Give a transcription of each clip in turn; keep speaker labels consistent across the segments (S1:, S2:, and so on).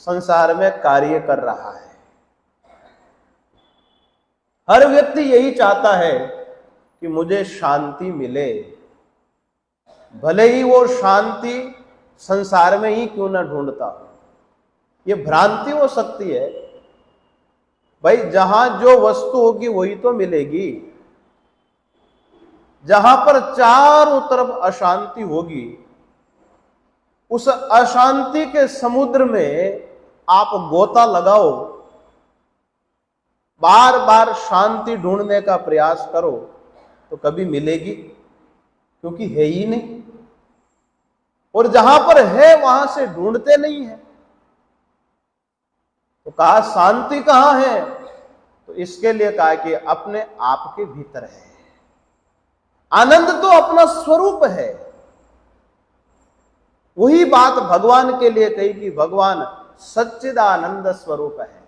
S1: संसार में कार्य कर रहा है। हर व्यक्ति यही चाहता है कि मुझे शांति मिले, भले ही वो शांति संसार में ही क्यों ना ढूंढता हो। ये भ्रांति हो सकती है भाई, जहां जो वस्तु होगी वही तो मिलेगी। जहां पर चारों तरफ अशांति होगी, उस अशांति के समुद्र में आप गोता लगाओ, बार बार शांति ढूंढने का प्रयास करो तो कभी मिलेगी, क्योंकि है ही नहीं। और जहां पर है वहां से ढूंढते नहीं है। तो कहा शांति कहां है? तो इसके लिए कहा कि अपने आप के भीतर है। आनंद तो अपना स्वरूप है। वही बात भगवान के लिए कही कि भगवान सच्चिदानंद स्वरूप है।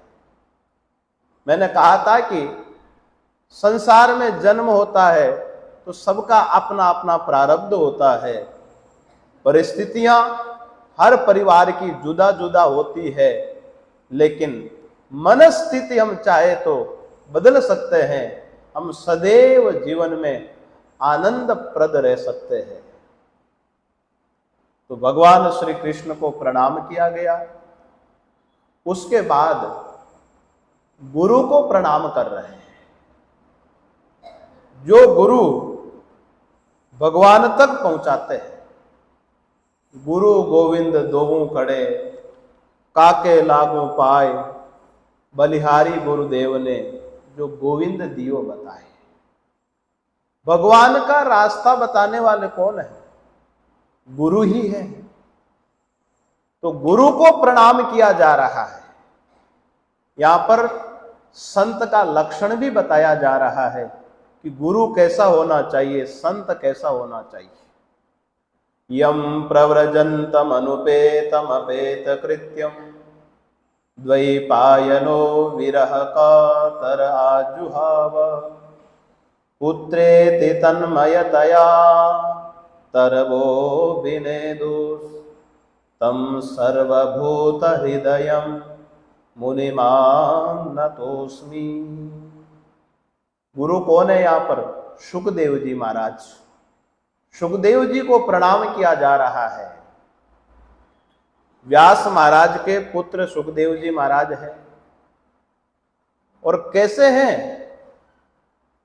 S1: मैंने कहा था कि संसार में जन्म होता है तो सबका अपना अपना प्रारब्ध होता है। परिस्थितियां हर परिवार की जुदा जुदा होती है, लेकिन मनस्थिति हम चाहे तो बदल सकते हैं। हम सदैव जीवन में आनंद प्रद रह सकते हैं। तो भगवान श्री कृष्ण को प्रणाम किया गया। उसके बाद गुरु को प्रणाम कर रहे हैं। जो गुरु भगवान तक पहुंचाते हैं। गुरु गोविंद दोऊ खड़े, काके लागू पाए, बलिहारी गुरुदेव ने जो गोविंद दियो बताए। भगवान का रास्ता बताने वाले कौन है? गुरु ही है। तो गुरु को प्रणाम किया जा रहा है। यहां पर संत का लक्षण भी बताया जा रहा है कि गुरु कैसा होना चाहिए, संत कैसा होना चाहिए। यम प्रव्रजंतम अनुपेतम अपेत कृत्यम द्वैपायनो विरह कातर आजुहाव पुत्रेति तन्मयतया तरवो विनेदुस तम सर्वभूत हृदयम मुनिमान नतोस्मि। गुरु कौन है? यहां पर सुखदेव जी महाराज। सुखदेव जी को प्रणाम किया जा रहा है। व्यास महाराज के पुत्र सुखदेव जी महाराज हैं। और कैसे हैं?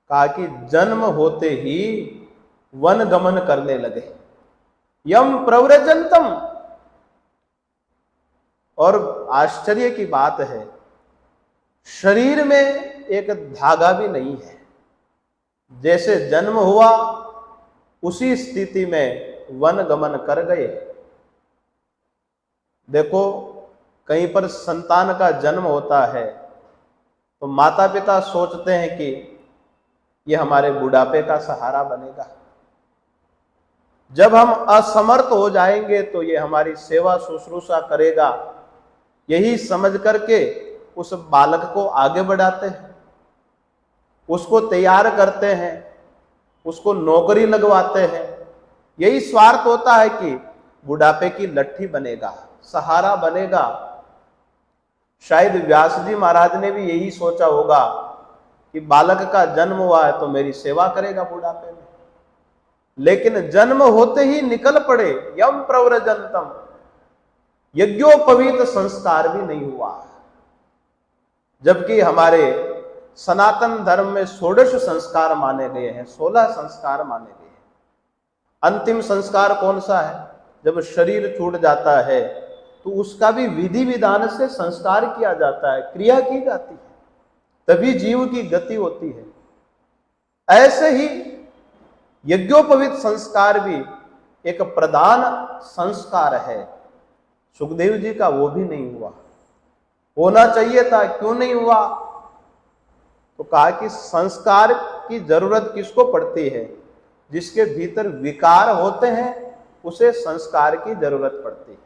S1: कहा कि जन्म होते ही वन गमन करने लगे। यम प्रव्रजंतम। और आश्चर्य की बात है, शरीर में एक धागा भी नहीं है। जैसे जन्म हुआ उसी स्थिति में वन गमन कर गए। देखो, कहीं पर संतान का जन्म होता है तो माता पिता सोचते हैं कि यह हमारे बुढ़ापे का सहारा बनेगा। जब हम असमर्थ हो जाएंगे तो ये हमारी सेवा शुश्रूषा करेगा, यही समझ करके उस बालक को आगे बढ़ाते हैं, उसको तैयार करते हैं, उसको नौकरी लगवाते हैं। यही स्वार्थ होता है कि बुढ़ापे की लट्ठी बनेगा, सहारा बनेगा। शायद व्यास जी महाराज ने भी यही सोचा होगा कि बालक का जन्म हुआ है तो मेरी सेवा करेगा बुढ़ापे में। लेकिन जन्म होते ही निकल पड़े। यम प्रव्रजंतम। यज्ञोपवीत संस्कार भी नहीं हुआ। जबकि हमारे सनातन धर्म में 16 संस्कार माने गए हैं, 16 संस्कार माने गए हैं। अंतिम संस्कार कौन सा है? जब शरीर छूट जाता है तो उसका भी विधि विधान से संस्कार किया जाता है, क्रिया की जाती है, तभी जीव की गति होती है। ऐसे ही यज्ञोपवीत संस्कार भी एक प्रधान संस्कार है। सुखदेव जी का वो भी नहीं हुआ। होना चाहिए था, क्यों नहीं हुआ? तो कहा कि संस्कार की जरूरत किसको पड़ती है? जिसके भीतर विकार होते हैं उसे संस्कार की जरूरत पड़ती है।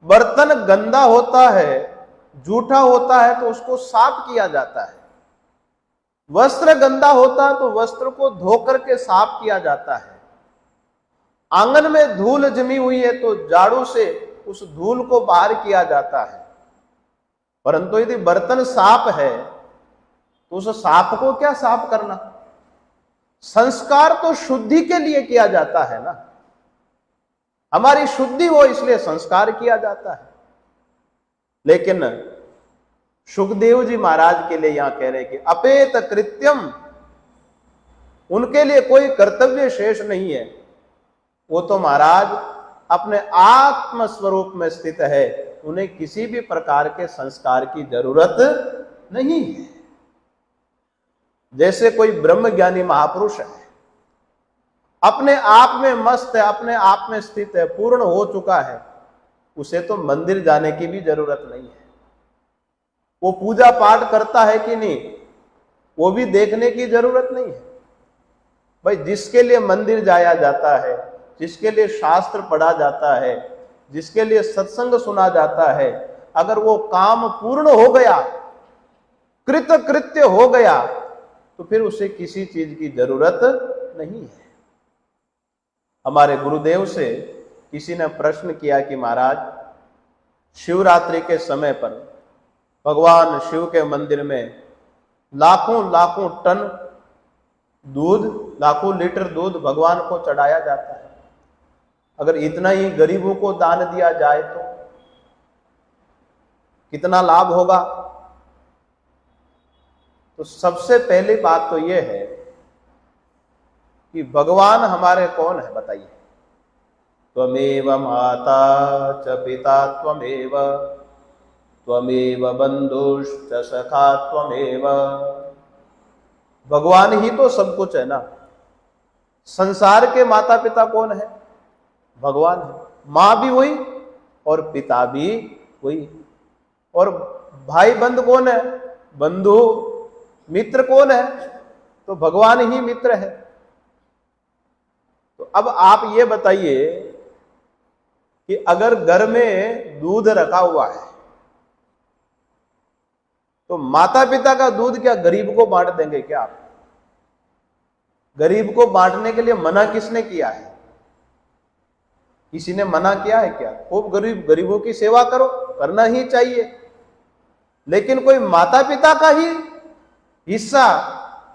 S1: बर्तन गंदा होता है, जूठा होता है तो उसको साफ किया जाता है। वस्त्र गंदा होता है तो वस्त्र को धो करके साफ किया जाता है। आंगन में धूल जमी हुई है तो झाड़ू से उस धूल को बाहर किया जाता है। परंतु यदि बर्तन साफ है तो उस साफ को क्या साफ करना? संस्कार तो शुद्धि के लिए किया जाता है ना, हमारी शुद्धि हो इसलिए संस्कार किया जाता है। लेकिन सुखदेव जी महाराज के लिए यहां कह रहे कि अपेत कृत्यम, उनके लिए कोई कर्तव्य शेष नहीं है। वो तो महाराज अपने आत्म स्वरूप में स्थित है, उन्हें किसी भी प्रकार के संस्कार की जरूरत नहीं है। जैसे कोई ब्रह्म ज्ञानी महापुरुष है, अपने आप में मस्त है, अपने आप में स्थित है, पूर्ण हो चुका है, उसे तो मंदिर जाने की भी जरूरत नहीं है। वो पूजा पाठ करता है कि नहीं, वो भी देखने की जरूरत नहीं है। भाई जिसके लिए मंदिर जाया जाता है, जिसके लिए शास्त्र पढ़ा जाता है, जिसके लिए सत्संग सुना जाता है, अगर वो काम पूर्ण हो गया, कृत कृत्य हो गया, तो फिर उसे किसी चीज की जरूरत नहीं है। हमारे गुरुदेव से किसी ने प्रश्न किया कि महाराज शिवरात्रि के समय पर भगवान शिव के मंदिर में लाखों लाखों टन दूध, लाखों लीटर दूध भगवान को चढ़ाया जाता है, अगर इतना ही गरीबों को दान दिया जाए तो कितना लाभ होगा? तो सबसे पहली बात तो यह है कि भगवान हमारे कौन है बताइए? त्वमेव माता च पिता त्वमेव, त्वमेव बंधुश्च सखा त्वमेव। भगवान ही तो सब कुछ है ना। संसार के माता पिता कौन है? भगवान है। मां भी वही और पिता भी वही। और भाई बंधु कौन है? बंधु। मित्र कौन है? तो भगवान ही मित्र है। तो अब आप ये बताइए कि अगर घर में दूध रखा हुआ है तो माता पिता का दूध क्या गरीब को बांट देंगे क्या आप? गरीब को बांटने के लिए मना किसने किया है? किसी ने मना किया है क्या? खूब गरीबों की सेवा करो, करना ही चाहिए। लेकिन कोई माता पिता का ही हिस्सा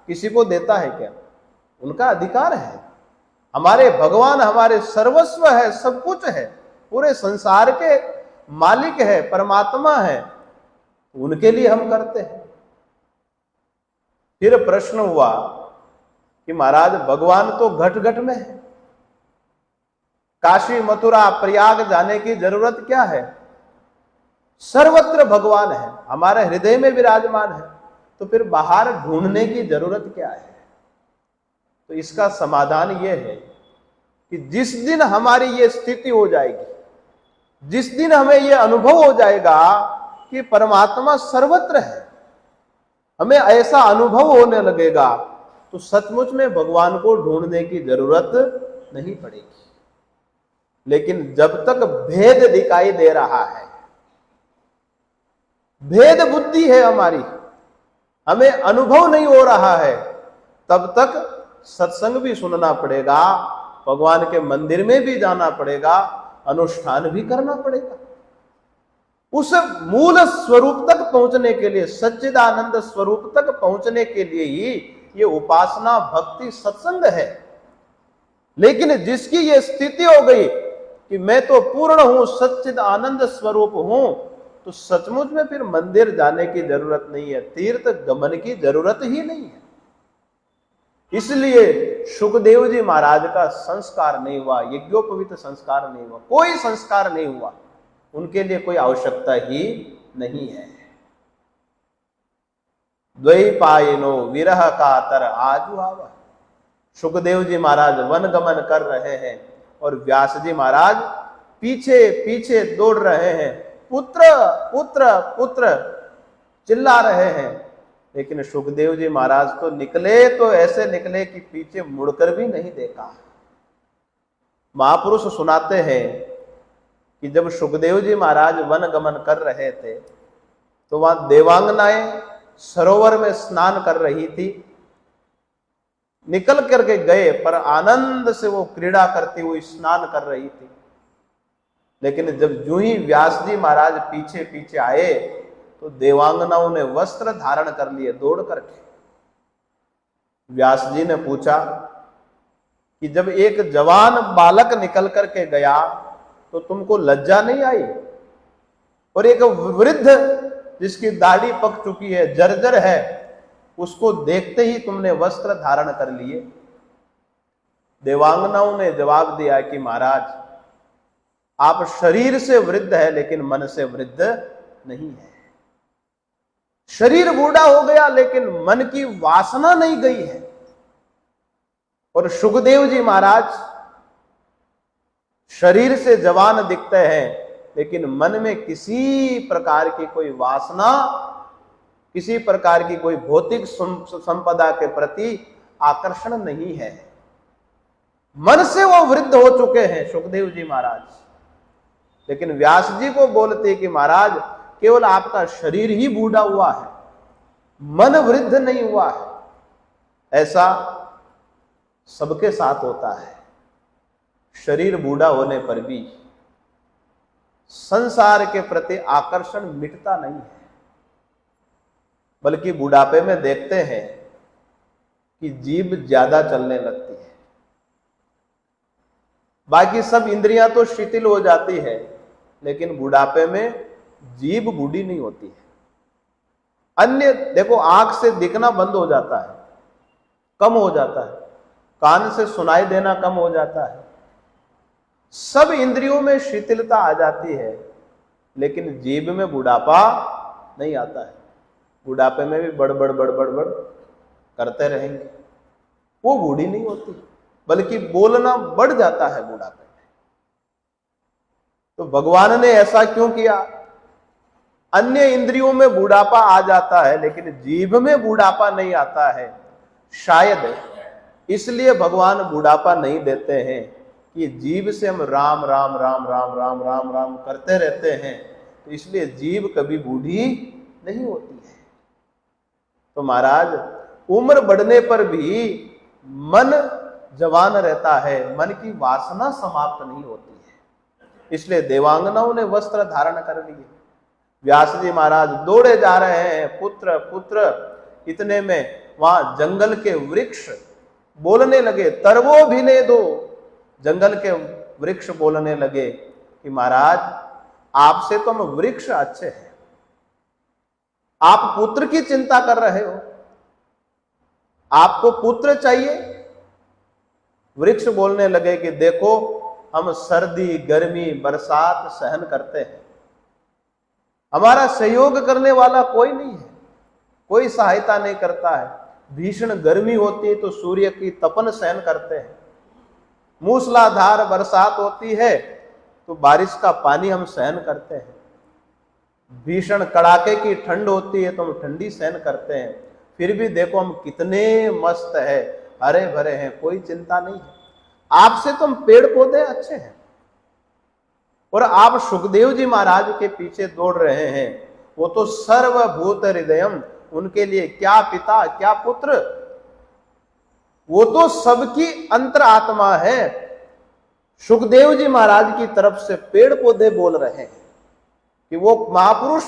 S1: किसी को देता है क्या? उनका अधिकार है। हमारे भगवान हमारे सर्वस्व है, सब कुछ है, पूरे संसार के मालिक है, परमात्मा है, उनके लिए हम करते हैं। फिर प्रश्न हुआ कि महाराज भगवान तो घट घट में है, काशी मथुरा प्रयाग जाने की जरूरत क्या है? सर्वत्र भगवान है, हमारे हृदय में विराजमान है, तो फिर बाहर ढूंढने की जरूरत क्या है? तो इसका समाधान यह है कि जिस दिन हमारी ये स्थिति हो जाएगी, जिस दिन हमें यह अनुभव हो जाएगा कि परमात्मा सर्वत्र है, हमें ऐसा अनुभव होने लगेगा, तो सचमुच में भगवान को ढूंढने की जरूरत नहीं पड़ेगी। लेकिन जब तक भेद दिखाई दे रहा है, भेद बुद्धि है हमारी, हमें अनुभव नहीं हो रहा है, तब तक सत्संग भी सुनना पड़ेगा, भगवान के मंदिर में भी जाना पड़ेगा, अनुष्ठान भी करना पड़ेगा। उस मूल स्वरूप तक पहुंचने के लिए, सच्चिदानंद स्वरूप तक पहुंचने के लिए ही ये उपासना भक्ति सत्संग है। लेकिन जिसकी ये स्थिति हो गई कि मैं तो पूर्ण हूं, सच्चिदानंद स्वरूप हूं, तो सचमुच में फिर मंदिर जाने की जरूरत नहीं है, तीर्थ गमन की जरूरत ही नहीं है। इसलिए सुखदेव जी महाराज का संस्कार नहीं हुआ, यज्ञोपवीत संस्कार नहीं हुआ, कोई संस्कार नहीं हुआ, उनके लिए कोई आवश्यकता ही नहीं है। द्वैपायनो विरह कातर आजुहावा। सुखदेव जी महाराज वन गमन कर रहे हैं और व्यास जी महाराज पीछे पीछे दौड़ रहे हैं, पुत्र पुत्र पुत्र चिल्ला रहे हैं। लेकिन सुखदेव जी महाराज तो निकले तो ऐसे निकले कि पीछे मुड़कर भी नहीं देखा। महापुरुष सुनाते हैं कि जब सुखदेव जी महाराज वन गमन कर रहे थे तो वहां देवांगनाएं सरोवर में स्नान कर रही थी। निकल करके गए पर आनंद से वो क्रीड़ा करती हुई स्नान कर रही थी। लेकिन जब यूं ही व्यास जी महाराज पीछे पीछे आए तो देवांगनाओं ने वस्त्र धारण कर लिए दौड़ करके। व्यास जी ने पूछा कि जब एक जवान बालक निकल करके गया तो तुमको लज्जा नहीं आई, और एक वृद्ध जिसकी दाढ़ी पक चुकी है, जर्जर है, उसको देखते ही तुमने वस्त्र धारण कर लिए। देवांगनाओं ने जवाब दिया कि महाराज, आप शरीर से वृद्ध है लेकिन मन से वृद्ध नहीं है। शरीर बूढ़ा हो गया लेकिन मन की वासना नहीं गई है। और सुखदेव जी महाराज शरीर से जवान दिखते हैं लेकिन मन में किसी प्रकार की कोई वासना, किसी प्रकार की कोई भौतिक संपदा के प्रति आकर्षण नहीं है। मन से वो वृद्ध हो चुके हैं सुखदेव जी महाराज। लेकिन व्यास जी को बोलते कि महाराज, केवल आपका शरीर ही बूढ़ा हुआ है, मन वृद्ध नहीं हुआ है। ऐसा सबके साथ होता है। शरीर बूढ़ा होने पर भी संसार के प्रति आकर्षण मिटता नहीं है, बल्कि बुढ़ापे में देखते हैं कि जीभ ज्यादा चलने लगती है। बाकी सब इंद्रियां तो शिथिल हो जाती है, लेकिन बुढ़ापे में जीभ बूढ़ी नहीं होती है। अन्य देखो, आंख से दिखना बंद हो जाता है, कम हो जाता है, कान से सुनाई देना कम हो जाता है, सब इंद्रियों में शिथिलता आ जाती है, लेकिन जीभ में बुढ़ापा नहीं आता है। बुढ़ापे में भी बड़बड़ बड़बड़ बड़ करते रहेंगे, वो बूढ़ी नहीं होती, बल्कि बोलना बढ़ जाता है बुढ़ापे में। तो भगवान ने ऐसा क्यों किया? अन्य इंद्रियों में बुढ़ापा आ जाता है लेकिन जीभ में बुढ़ापा नहीं आता है। शायद इसलिए भगवान बुढ़ापा नहीं देते हैं कि जीभ से हम राम राम राम राम राम राम राम करते रहते हैं, तो इसलिए जीभ कभी बूढ़ी नहीं होती है। तो महाराज, उम्र बढ़ने पर भी मन जवान रहता है, मन की वासना समाप्त नहीं होती है। इसलिए देवांगनाओं ने वस्त्र धारण कर लिए। व्यास जी महाराज दौड़े जा रहे हैं, पुत्र पुत्र। इतने में वहां जंगल के वृक्ष बोलने लगे, तरवो भी ले दो। जंगल के वृक्ष बोलने लगे कि महाराज, आपसे तो हम वृक्ष अच्छे हैं, आप पुत्र की चिंता कर रहे हो, आपको पुत्र चाहिए। वृक्ष बोलने लगे कि देखो, हम सर्दी गर्मी बरसात सहन करते हैं, हमारा सहयोग करने वाला कोई नहीं है, कोई सहायता नहीं करता है। भीषण गर्मी होती है तो सूर्य की तपन सहन करते हैं, मूसलाधार बरसात होती है तो बारिश का पानी हम सहन करते हैं, भीषण कड़ाके की ठंड होती है तो हम ठंडी सहन करते हैं। फिर भी देखो हम कितने मस्त है, हरे भरे हैं, कोई चिंता नहीं है। आपसे तो हम पेड़ पौधे अच्छे हैं, और आप सुखदेव जी महाराज के पीछे दौड़ रहे हैं। वो तो सर्वभूत हृदयम, उनके लिए क्या पिता क्या पुत्र, वो तो सबकी अंतर आत्मा है। सुखदेव जी महाराज की तरफ से पेड़ पौधे बोल रहे हैं कि वो महापुरुष,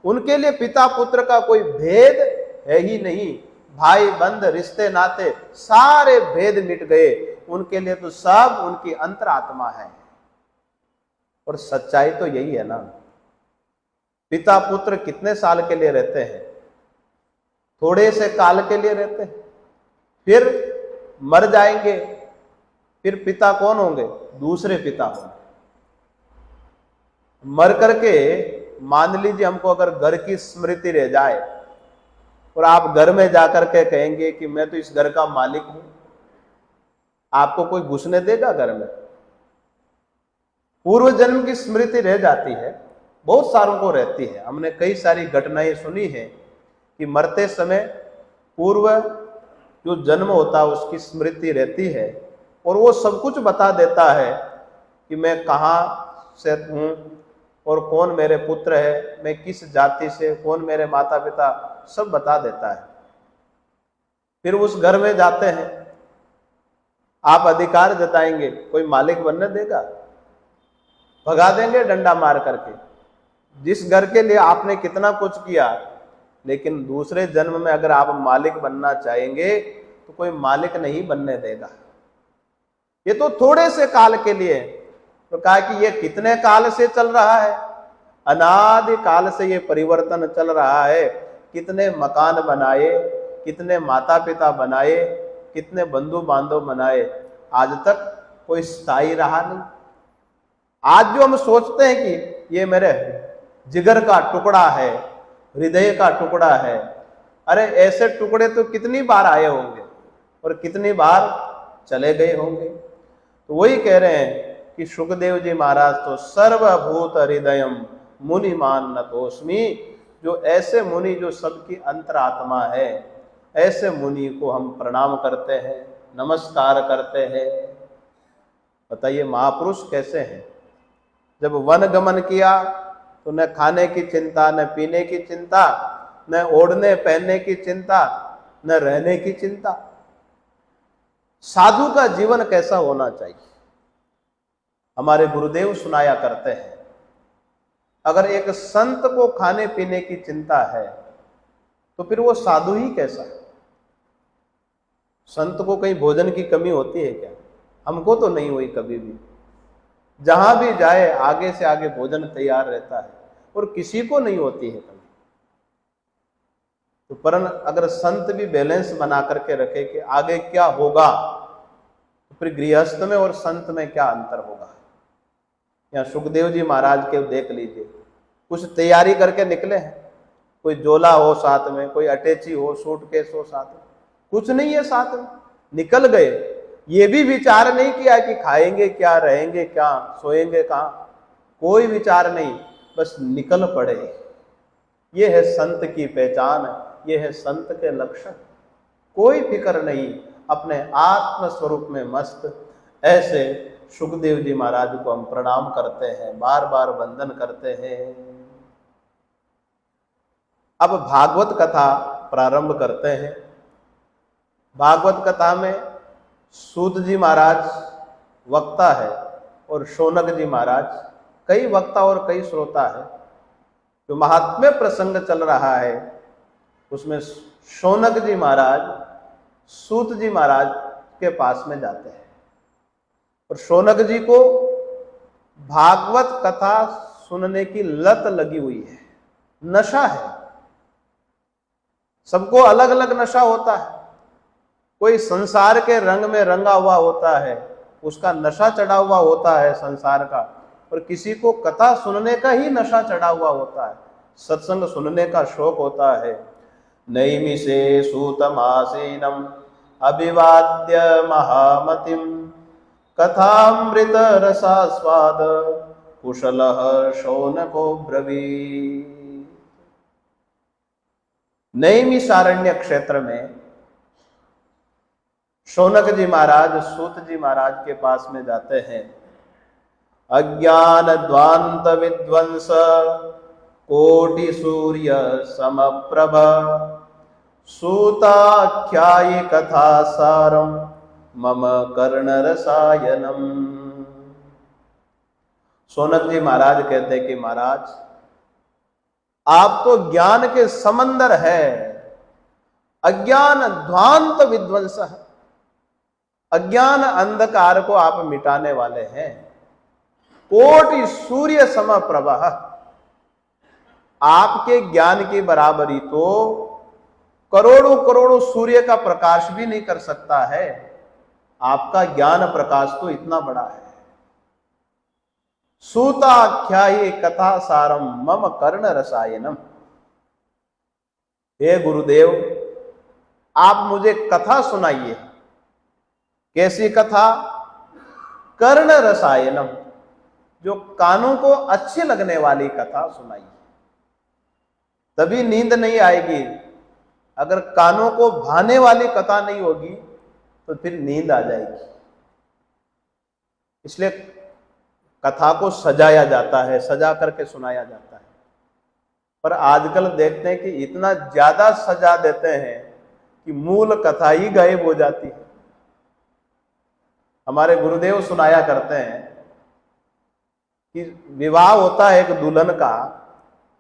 S1: उनके लिए पिता पुत्र का कोई भेद है ही नहीं। भाई बंद रिश्ते नाते सारे भेद मिट गए, उनके लिए तो सब उनकी अंतरात्मा है। और सच्चाई तो यही है ना। पिता पुत्र कितने साल के लिए रहते हैं? थोड़े से काल के लिए रहते हैं, फिर मर जाएंगे। फिर पिता कौन होंगे? दूसरे पिता होंगे। मर करके मान लीजिए हमको अगर घर की स्मृति रह जाए और आप घर में जाकर के कहेंगे कि मैं तो इस घर का मालिक हूं, आपको कोई घुसने देगा घर में? पूर्व जन्म की स्मृति रह जाती है, बहुत सारों को रहती है। हमने कई सारी घटनाएं सुनी है कि मरते समय पूर्व जो जन्म होता है उसकी स्मृति रहती है, और वो सब कुछ बता देता है कि मैं कहाँ से हूँ और कौन मेरे पुत्र है, मैं किस जाति से, कौन मेरे माता पिता, सब बता देता है। फिर उस घर में जाते हैं, आप अधिकार जताएंगे, कोई मालिक बनने देगा? भगा देंगे डंडा मार करके। जिस घर के लिए आपने कितना कुछ किया, लेकिन दूसरे जन्म में अगर आप मालिक बनना चाहेंगे तो कोई मालिक नहीं बनने देगा। ये तो थोड़े से काल के लिए है। तो कहा कि ये कितने काल से चल रहा है, अनादि काल से ये परिवर्तन चल रहा है। कितने मकान बनाए, कितने माता पिता बनाए, कितने बंधु बांधव बनाए, आज तक कोई स्थायी रहा नहीं। आज जो हम सोचते हैं कि ये मेरे जिगर का टुकड़ा है, हृदय का टुकड़ा है, अरे ऐसे टुकड़े तो कितनी बार आए होंगे और कितनी बार चले गए होंगे। तो वही कह रहे हैं कि सुखदेव जी महाराज तो सर्वभूत हृदयम मुनिमान नतोस्मि, जो ऐसे मुनि जो सबकी अंतरात्मा है, ऐसे मुनि को हम प्रणाम करते हैं, नमस्कार करते हैं। बताइए महापुरुष कैसे हैं? जब वन गमन किया तो न खाने की चिंता, न पीने की चिंता, न ओढ़ने पहनने की चिंता, न रहने की चिंता। साधु का जीवन कैसा होना चाहिए? हमारे गुरुदेव सुनाया करते हैं, अगर एक संत को खाने पीने की चिंता है तो फिर वो साधु ही कैसा है? संत को कहीं भोजन की कमी होती है क्या? हमको तो नहीं हुई कभी भी। जहां भी जाए आगे से आगे भोजन तैयार रहता है और किसी को नहीं होती है कभी। तो परन अगर संत भी बैलेंस बना करके रखे कि आगे क्या होगा, तो फिर गृहस्थ में और संत में क्या अंतर होगा। या सुखदेव जी महाराज के देख लीजिए, कुछ तैयारी करके निकले हैं, कोई झोला हो साथ में, कोई अटैची हो, सूटकेस हो साथ में, कुछ नहीं है साथ में, निकल गए। ये भी विचार नहीं किया कि खाएंगे क्या, रहेंगे क्या, सोएंगे कहां, कोई विचार नहीं, बस निकल पड़े। ये है संत की पहचान, ये है संत के लक्षण। कोई फिक्र नहीं, अपने आत्म स्वरूप में मस्त। ऐसे सुखदेव जी महाराज को हम प्रणाम करते हैं, बार बार वंदन करते हैं। अब भागवत कथा प्रारंभ करते हैं। भागवत कथा में सूत जी महाराज वक्ता है और शौनक जी महाराज, कई वक्ता और कई श्रोता है। जो महात्म्य प्रसंग चल रहा है उसमें शौनक जी महाराज सूत जी महाराज के पास में जाते हैं और शौनक जी को भागवत कथा सुनने की लत लगी हुई है, नशा है। सबको अलग अलग नशा होता है। कोई संसार के रंग में रंगा हुआ होता है, उसका नशा चढ़ा हुआ होता है संसार का, और किसी को कथा सुनने का ही नशा चढ़ा हुआ होता है, सत्संग सुनने का शौक होता है। नैमिषे सूतमासीनम अभिवाद्य महामतिम कथामृत रसास्वाद कुशलः शौनको ब्रवीत्। नैमिषारण्य क्षेत्र में शौनक जी महाराज सूत जी महाराज के पास में जाते हैं। अज्ञान द्वांत विध्वंस कोटि सूर्य समप्रभ सूताख्यायि कथा सारम मम कर्ण रसायनम। शौनक जी महाराज कहते हैं कि महाराज आप तो ज्ञान के समंदर है, अज्ञान ध्वांत विध्वंस है, अज्ञान अंधकार को आप मिटाने वाले हैं। कोटि सूर्य सम प्रभा, आपके ज्ञान की बराबरी तो करोड़ों करोड़ों सूर्य का प्रकाश भी नहीं कर सकता है। आपका ज्ञान प्रकाश तो इतना बड़ा है। सूताख्यायि कथा सारम मम कर्ण रसायनम। हे गुरुदेव, आप मुझे कथा सुनाइए। कैसी कथा? कर्ण रसायनम, जो कानों को अच्छी लगने वाली कथा सुनाइए। तभी नींद नहीं आएगी। अगर कानों को भाने वाली कथा नहीं होगी तो फिर नींद आ जाएगी। इसलिए कथा को सजाया जाता है, सजा करके सुनाया जाता है। पर आजकल देखते हैं कि इतना ज्यादा सजा देते हैं कि मूल कथा ही गायब हो जाती है। हमारे गुरुदेव सुनाया करते हैं कि विवाह होता है एक दुल्हन का,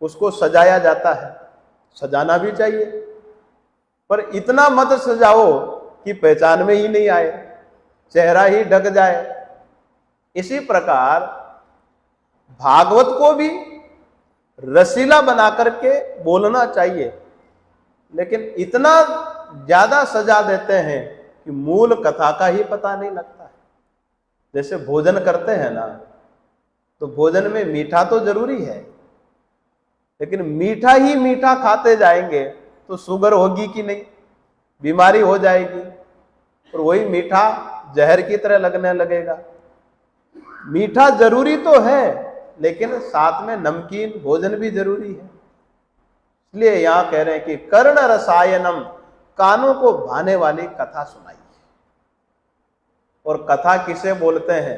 S1: उसको सजाया जाता है, सजाना भी चाहिए, पर इतना मत सजाओ कि पहचान में ही नहीं आए, चेहरा ही ढक जाए। इसी प्रकार भागवत को भी रसीला बना करके बोलना चाहिए, लेकिन इतना ज्यादा सजा देते हैं कि मूल कथा का ही पता नहीं लगता है। जैसे भोजन करते हैं ना, तो भोजन में मीठा तो जरूरी है, लेकिन मीठा ही मीठा खाते जाएंगे तो शुगर होगी कि नहीं, बीमारी हो जाएगी, और वही मीठा जहर की तरह लगने लगेगा। मीठा जरूरी तो है, लेकिन साथ में नमकीन भोजन भी जरूरी है। इसलिए यहां कह रहे हैं कि कर्ण रसायनम, कानों को भाने वाली कथा सुनाइए। और कथा किसे बोलते हैं,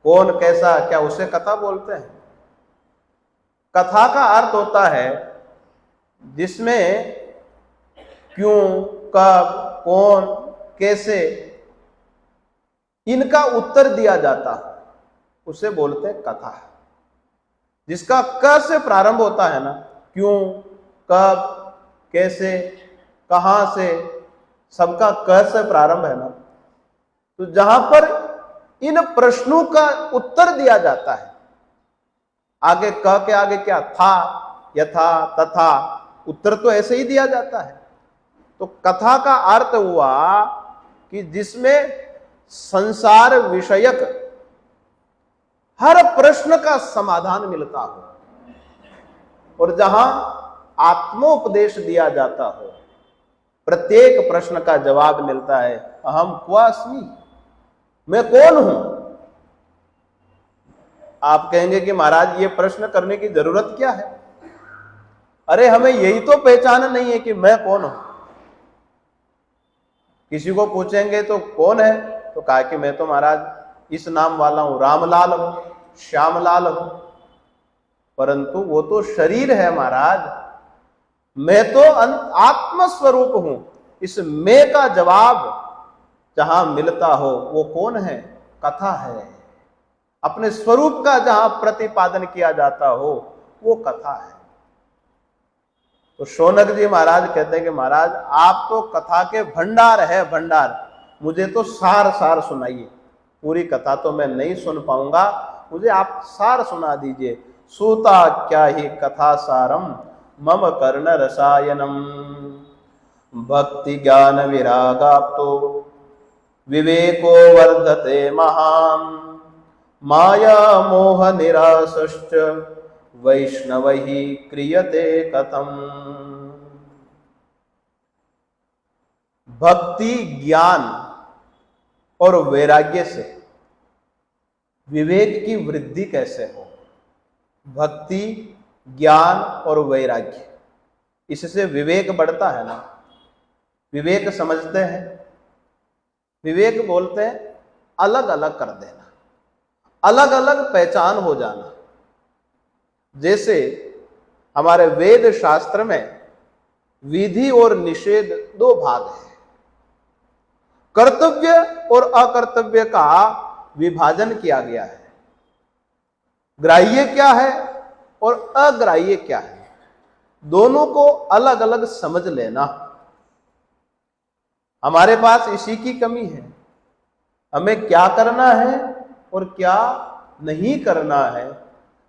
S1: कौन कैसा क्या, उसे कथा बोलते हैं। कथा का अर्थ होता है जिसमें क्यों, कब, कौन, कैसे, इनका उत्तर दिया जाता है, उसे बोलते हैं कथा। जिसका क से प्रारंभ होता है ना, क्यों, कब, कैसे, कहां से, सबका क से प्रारंभ है ना, तो जहां पर इन प्रश्नों का उत्तर दिया जाता है, आगे क के आगे क्या था, यथा, तथा, उत्तर तो ऐसे ही दिया जाता है। तो कथा का अर्थ हुआ कि जिसमें संसार विषयक हर प्रश्न का समाधान मिलता हो और जहां आत्मोपदेश दिया जाता हो, प्रत्येक प्रश्न का जवाब मिलता है। अहम क्वास्मि, मैं कौन हूं। आप कहेंगे कि महाराज ये प्रश्न करने की जरूरत क्या है, अरे हमें यही तो पहचान नहीं है कि मैं कौन हूं। किसी को पूछेंगे तो कौन है, तो कहा कि मैं तो महाराज इस नाम वाला हूं, रामलाल हूं, श्यामलाल हूं, परंतु वो तो शरीर है महाराज, मैं तो आत्मस्वरूप हूं। इस मैं का जवाब जहां मिलता हो वो कौन है, कथा है। अपने स्वरूप का जहां प्रतिपादन किया जाता हो वो कथा है। तो शौनक जी महाराज कहते हैं कि महाराज आप तो कथा के भंडार है, भंडार, मुझे तो सार सार सुनाइए। पूरी कथा तो मैं नहीं सुन पाऊंगा, मुझे आप सार सुना दीजिए। सूता क्या ही कथा सारम मम कर्ण रसायनम, भक्ति ज्ञान विरागाप्तो विवेको वर्धते महान, माया मोह निरासश्च वैष्णवहि क्रियते कथम। भक्ति ज्ञान और वैराग्य से विवेक की वृद्धि कैसे हो। भक्ति ज्ञान और वैराग्य, इससे विवेक बढ़ता है ना। विवेक समझते हैं, विवेक बोलते हैं अलग अलग कर देना, अलग अलग पहचान हो जाना। जैसे हमारे वेद शास्त्र में विधि और निषेध दो भाग है, कर्तव्य और अकर्तव्य का विभाजन किया गया है। ग्राह्य क्या है और अग्राह्य क्या है, दोनों को अलग अलग समझ लेना। हमारे पास इसी की कमी है, हमें क्या करना है और क्या नहीं करना है,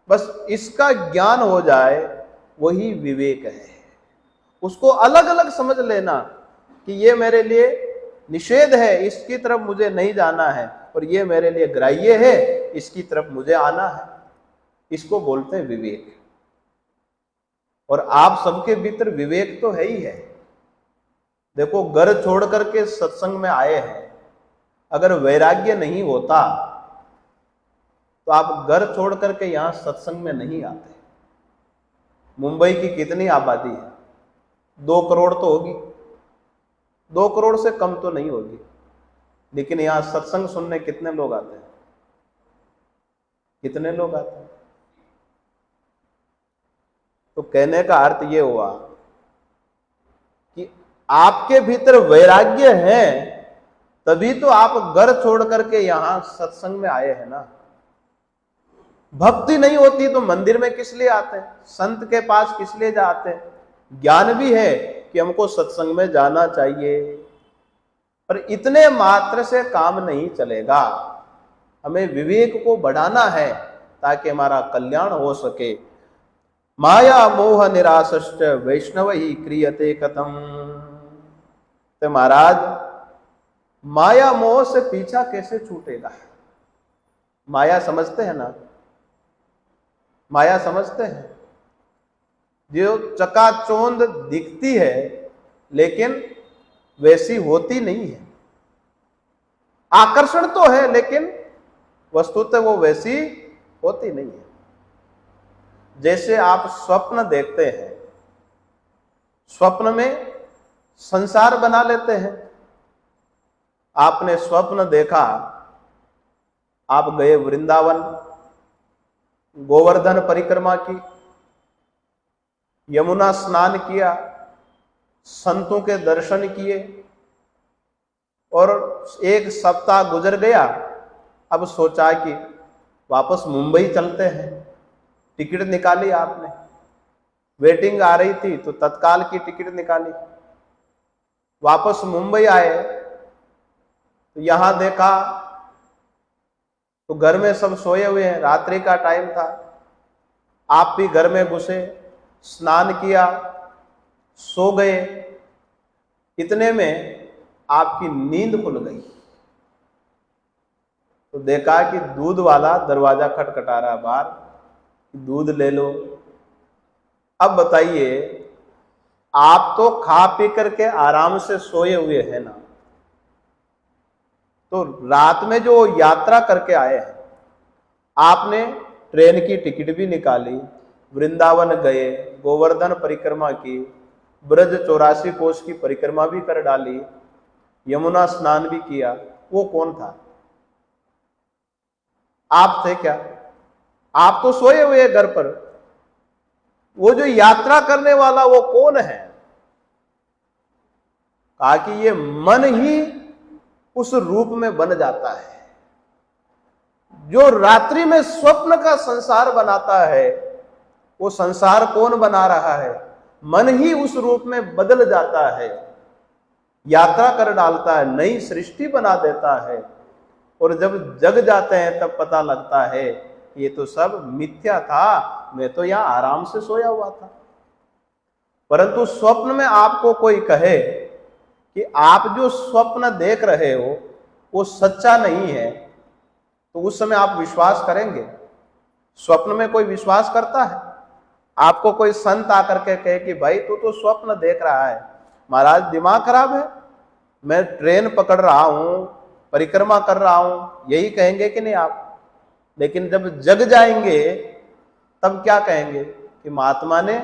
S1: बस इसका ज्ञान हो जाए वही विवेक है। उसको अलग अलग समझ लेना कि ये मेरे लिए निषेध है, इसकी तरफ मुझे नहीं जाना है, और ये मेरे लिए ग्राह्य है, इसकी तरफ मुझे आना है। इसको बोलते हैं विवेक। और आप सबके भीतर विवेक तो है ही है। देखो, घर छोड़ करके सत्संग में आए हैं, अगर वैराग्य नहीं होता तो आप घर छोड़ करके यहां सत्संग में नहीं आते। मुंबई की कितनी आबादी है, 2 करोड़ तो होगी, 2 करोड़ से कम तो नहीं होगी, लेकिन यहां सत्संग सुनने कितने लोग आते हैं, कितने लोग आते हैं। तो कहने का अर्थ यह हुआ कि आपके भीतर वैराग्य है, तभी तो आप घर छोड़ करके यहां सत्संग में आए हैं ना। भक्ति नहीं होती तो मंदिर में किस लिए आते हैं, संत के पास किस लिए जाते हैं? ज्ञान भी है कि हमको सत्संग में जाना चाहिए, पर इतने मात्र से काम नहीं चलेगा। हमें विवेक को बढ़ाना है ताकि हमारा कल्याण हो सके। माया मोह निराशश्च वैष्णव ही क्रियते कथम। तो महाराज, माया मोह से पीछा कैसे छूटेगा? माया समझते हैं ना? माया समझते हैं, जो चकाचौंध दिखती है लेकिन वैसी होती नहीं है। आकर्षण तो है लेकिन वस्तुतः वो वैसी होती नहीं है। जैसे आप स्वप्न देखते हैं, स्वप्न में संसार बना लेते हैं। आपने स्वप्न देखा, आप गए वृंदावन, गोवर्धन परिक्रमा की, यमुना स्नान किया, संतों के दर्शन किए और एक सप्ताह गुजर गया। अब सोचा कि वापस मुंबई चलते हैं। टिकट निकाली आपने, वेटिंग आ रही थी तो तत्काल की टिकट निकाली। वापस मुंबई आए तो यहां देखा तो घर में सब सोए हुए हैं, रात्रि का टाइम था। आप भी घर में घुसे, स्नान किया, सो गए। इतने में आपकी नींद खुल गई तो देखा कि दूध वाला दरवाजा खटखटा रहा बाहर, दूध ले लो। अब बताइए, आप तो खा पी करके आराम से सोए हुए हैं ना, तो रात में जो यात्रा करके आए हैं, आपने ट्रेन की टिकट भी निकाली, वृंदावन गए, गोवर्धन परिक्रमा की, ब्रज 84 कोष की परिक्रमा भी कर डाली, यमुना स्नान भी किया। वो कौन था? आप थे क्या? आप तो सोए हुए घर पर। वो जो यात्रा करने वाला वो कौन है? कहा कि ये मन ही उस रूप में बन जाता है। जो रात्रि में स्वप्न का संसार बनाता है, वो संसार कौन बना रहा है? मन ही उस रूप में बदल जाता है, यात्रा कर डालता है, नई सृष्टि बना देता है। और जब जग जाते हैं तब पता लगता है ये तो सब मिथ्या था, मैं तो यहां आराम से सोया हुआ था। परंतु स्वप्न में आपको कोई कहे कि आप जो स्वप्न देख रहे हो वो सच्चा नहीं है, तो उस समय आप विश्वास करेंगे? स्वप्न में कोई विश्वास करता है? आपको कोई संत आकर के कहे कि भाई तू तो स्वप्न देख रहा है, महाराज दिमाग खराब है, मैं ट्रेन पकड़ रहा हूं, परिक्रमा कर रहा हूं, यही कहेंगे कि नहीं आप? लेकिन जब जग जाएंगे तब क्या कहेंगे कि महात्मा ने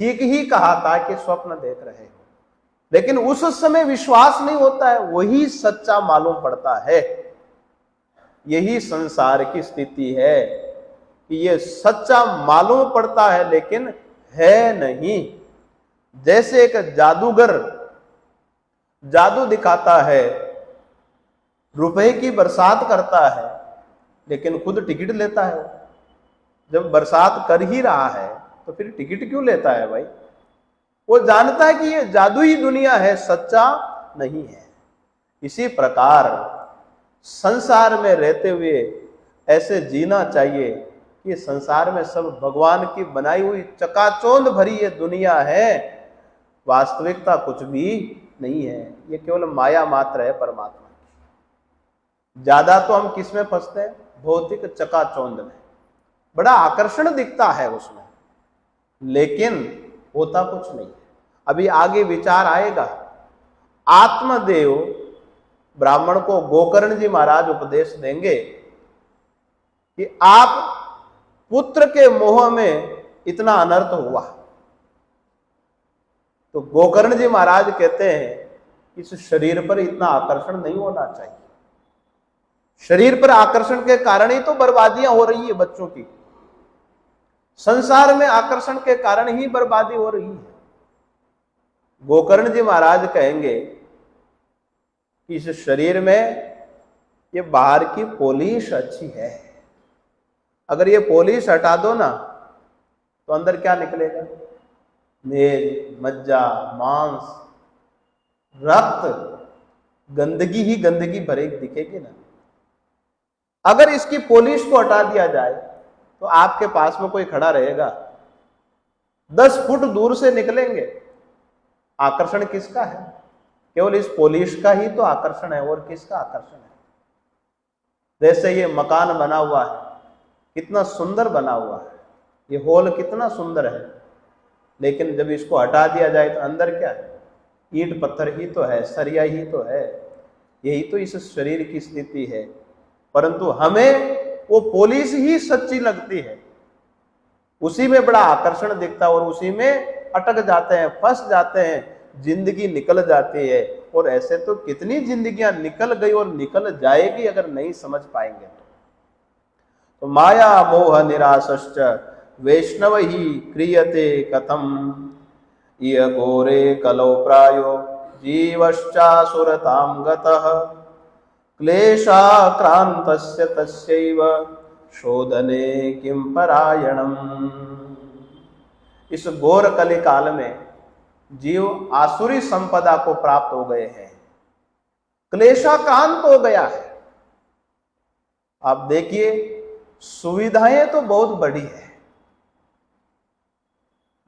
S1: ठीक ही कहा था कि स्वप्न देख रहे हो। लेकिन उस समय विश्वास नहीं होता है, वही सच्चा मालूम पड़ता है। यही संसार की स्थिति है कि ये सच्चा मालूम पड़ता है लेकिन है नहीं। जैसे एक जादूगर जादू दिखाता है, रुपए की बरसात करता है, लेकिन खुद टिकट लेता है। जब बरसात कर ही रहा है तो फिर टिकट क्यों लेता है भाई? वो जानता है कि ये जादुई दुनिया है, सच्चा नहीं है। इसी प्रकार संसार में रहते हुए ऐसे जीना चाहिए कि संसार में सब भगवान की बनाई हुई चकाचौंध भरी ये दुनिया है, वास्तविकता कुछ भी नहीं है, ये केवल माया मात्र है परमात्मा की। ज्यादा तो हम किस में फंसते हैं? भौतिक चकाचौंध में। बड़ा आकर्षण दिखता है उसमें, लेकिन होता कुछ नहीं। अभी आगे विचार आएगा। आत्मदेव ब्राह्मण को गोकर्ण जी महाराज उपदेश देंगे कि आप पुत्र के मोह में इतना अनर्थ हुआ। तो गोकर्ण जी महाराज कहते हैं इस शरीर पर इतना आकर्षण नहीं होना चाहिए। शरीर पर आकर्षण के कारण ही तो बर्बादियां हो रही है बच्चों की। संसार में आकर्षण के कारण ही बर्बादी हो रही है। गोकर्ण जी महाराज कहेंगे कि इस शरीर में ये बाहर की पॉलिश अच्छी है, अगर ये पॉलिश हटा दो ना तो अंदर क्या निकलेगा? मेद, मज्जा, मांस, रक्त, गंदगी ही गंदगी भरी दिखेगी ना। अगर इसकी पॉलिश को हटा दिया जाए तो आपके पास में कोई खड़ा रहेगा, 10 फुट दूर से निकलेंगे। आकर्षण किसका है? केवल इस पॉलिश का ही तो आकर्षण है, और किसका आकर्षण है? जैसे ये मकान बना हुआ है, कितना सुंदर बना हुआ है, ये हॉल कितना सुंदर है, लेकिन जब इसको हटा दिया जाए तो अंदर क्या है? ईंट पत्थर ही तो है, सरिया ही तो है। यही तो इस शरीर की स्थिति है। परंतु हमें वो पॉलिश ही सच्ची लगती है, उसी में बड़ा आकर्षण दिखता है और उसी में अटक जाते हैं, फंस जाते हैं, जिंदगी निकल जाती है। और ऐसे तो कितनी जिंदगियां निकल गई और निकल जाएगी अगर नहीं समझ पाएंगे तो माया मोह निराशश्च वैष्णव ही क्रियते कथम इह घोरे कलौ प्रायो जीवश्चासुरतां गतः क्लेशाक्रांतस्य तस्यैव शोधने किं परायणम्। इस घोर कली काल में जीव आसुरी संपदा को प्राप्त हो गए हैं, क्लेशाक्रांत हो गया है। आप देखिए, सुविधाएं तो बहुत बड़ी है,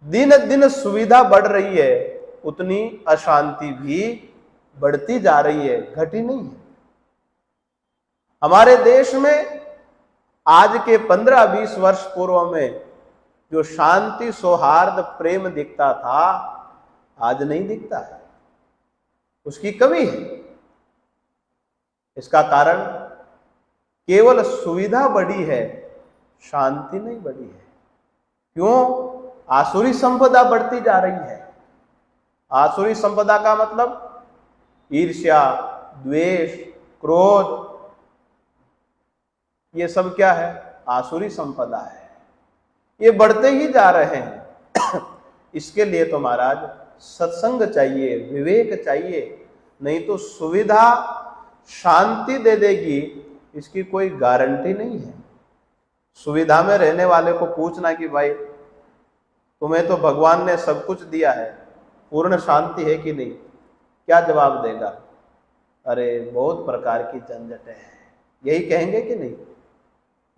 S1: दिन दिन सुविधा बढ़ रही है, उतनी अशांति भी बढ़ती जा रही है, घटी नहीं है। हमारे देश में आज के 15-20 वर्ष पूर्व में जो शांति, सौहार्द, प्रेम दिखता था, आज नहीं दिखता है, उसकी कमी है। इसका कारण केवल सुविधा बढ़ी है, शांति नहीं बढ़ी है। क्यों? आसुरी संपदा बढ़ती जा रही है। आसुरी संपदा का मतलब ईर्ष्या, द्वेष, क्रोध, ये सब क्या है? आसुरी संपदा है। ये बढ़ते ही जा रहे हैं। इसके लिए तो महाराज सत्संग चाहिए, विवेक चाहिए, नहीं तो सुविधा शांति दे देगी, इसकी कोई गारंटी नहीं है। सुविधा में रहने वाले को पूछना कि भाई तुम्हें तो भगवान ने सब कुछ दिया है, पूर्ण शांति है कि नहीं, क्या जवाब देगा? अरे बहुत प्रकार की झंझटें हैं, यही कहेंगे कि नहीं?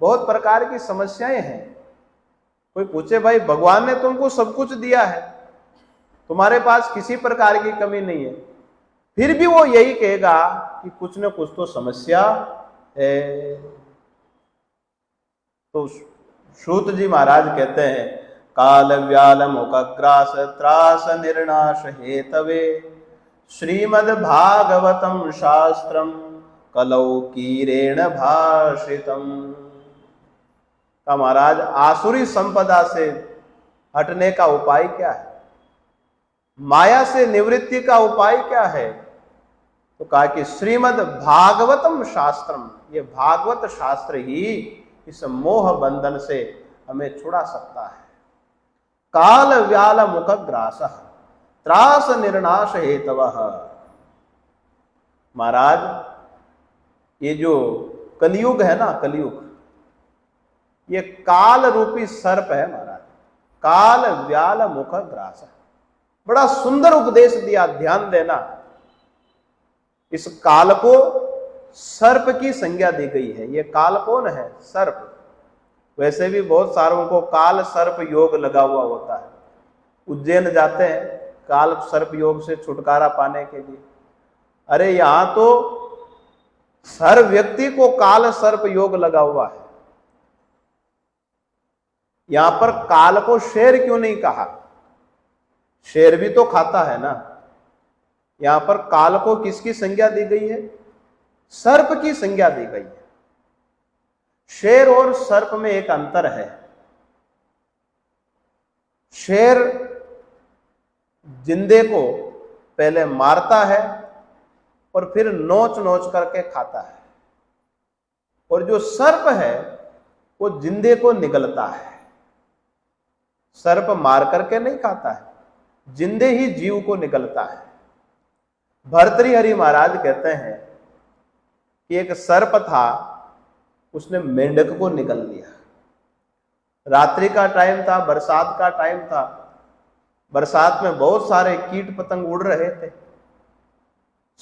S1: बहुत प्रकार की समस्याएं हैं। कोई पूछे भाई भगवान ने तुमको सब कुछ दिया है, तुम्हारे पास किसी प्रकार की कमी नहीं है, फिर भी वो यही कहेगा कि कुछ न कुछ तो समस्या है। तो सूत जी महाराज कहते हैं, काल व्याल मुखग्रास त्रास निर्नाश हेतवे श्रीमद् भागवतम शास्त्रम कलौ कीरेण भाषितम। का महाराज आसुरी संपदा से हटने का उपाय क्या है? माया से निवृत्ति का उपाय क्या है? तो कहा कि श्रीमद् भागवतम शास्त्रम, ये भागवत शास्त्र ही इस मोह बंधन से हमें छुड़ा सकता है। काल व्याल मुख ग्रास त्रास निर्नाश हेतवः। महाराज ये जो कलयुग है ना, कलयुग, ये काल रूपी सर्प है महाराज। काल व्याल मुख ग्रास, बड़ा सुंदर उपदेश दिया, ध्यान देना। इस काल को सर्प की संज्ञा दी गई है। ये काल कौन है? सर्प। वैसे भी बहुत सारों को काल सर्प योग लगा हुआ होता है, उज्जैन जाते हैं काल सर्प योग से छुटकारा पाने के लिए। अरे यहां तो हर व्यक्ति को काल सर्प योग लगा हुआ है। यहां पर काल को शेर क्यों नहीं कहा? शेर भी तो खाता है ना। यहां पर काल को किसकी संज्ञा दी गई है? सर्प की संज्ञा दी गई है। शेर और सर्प में एक अंतर है। शेर जिंदे को पहले मारता है और फिर नोच नोच करके खाता है, और जो सर्प है वो जिंदे को निगलता है। सर्प मार करके नहीं खाता है, जिंदे ही जीव को निगलता है। भर्तृहरि महाराज कहते हैं कि एक सर्प था, उसने मेंढक को निगल लिया। रात्रि का टाइम था, बरसात का टाइम था, बरसात में बहुत सारे कीट पतंग उड़ रहे थे।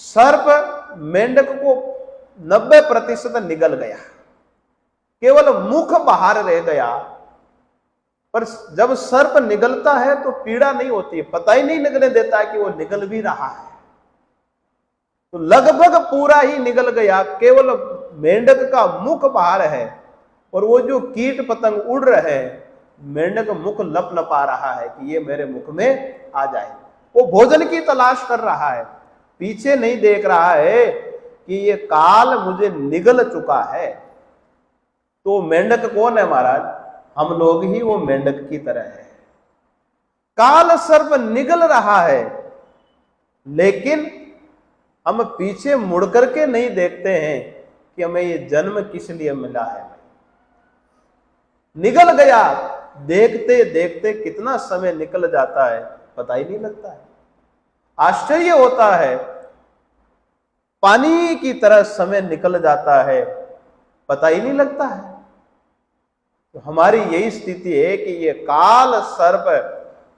S1: सर्प मेंढक को 90% निगल गया, केवल मुख बाहर रह गया। पर जब सर्प निगलता है तो पीड़ा नहीं होती है, पता ही नहीं निगलने देता है कि वो निगल भी रहा है। तो लगभग पूरा ही निगल गया, केवल मेंढक का मुख बाहर है और वो जो कीट पतंग उड़ रहे हैं, मेंढक मुख लपलपा रहा है कि ये मेरे मुख में आ जाए। वो भोजन की तलाश कर रहा है, पीछे नहीं देख रहा है कि ये काल मुझे निगल चुका है। तो मेंढक कौन है महाराज? हम लोग ही वो मेंढक की तरह है। काल सर्प निगल रहा है, लेकिन हम पीछे मुड़ करके नहीं देखते हैं कि हमें ये जन्म किस लिए मिला है। निगल गया, देखते देखते कितना समय निकल जाता है पता ही नहीं लगता है। आश्चर्य होता है, पानी की तरह समय निकल जाता है, पता ही नहीं लगता है। तो हमारी यही स्थिति है कि ये काल सर्प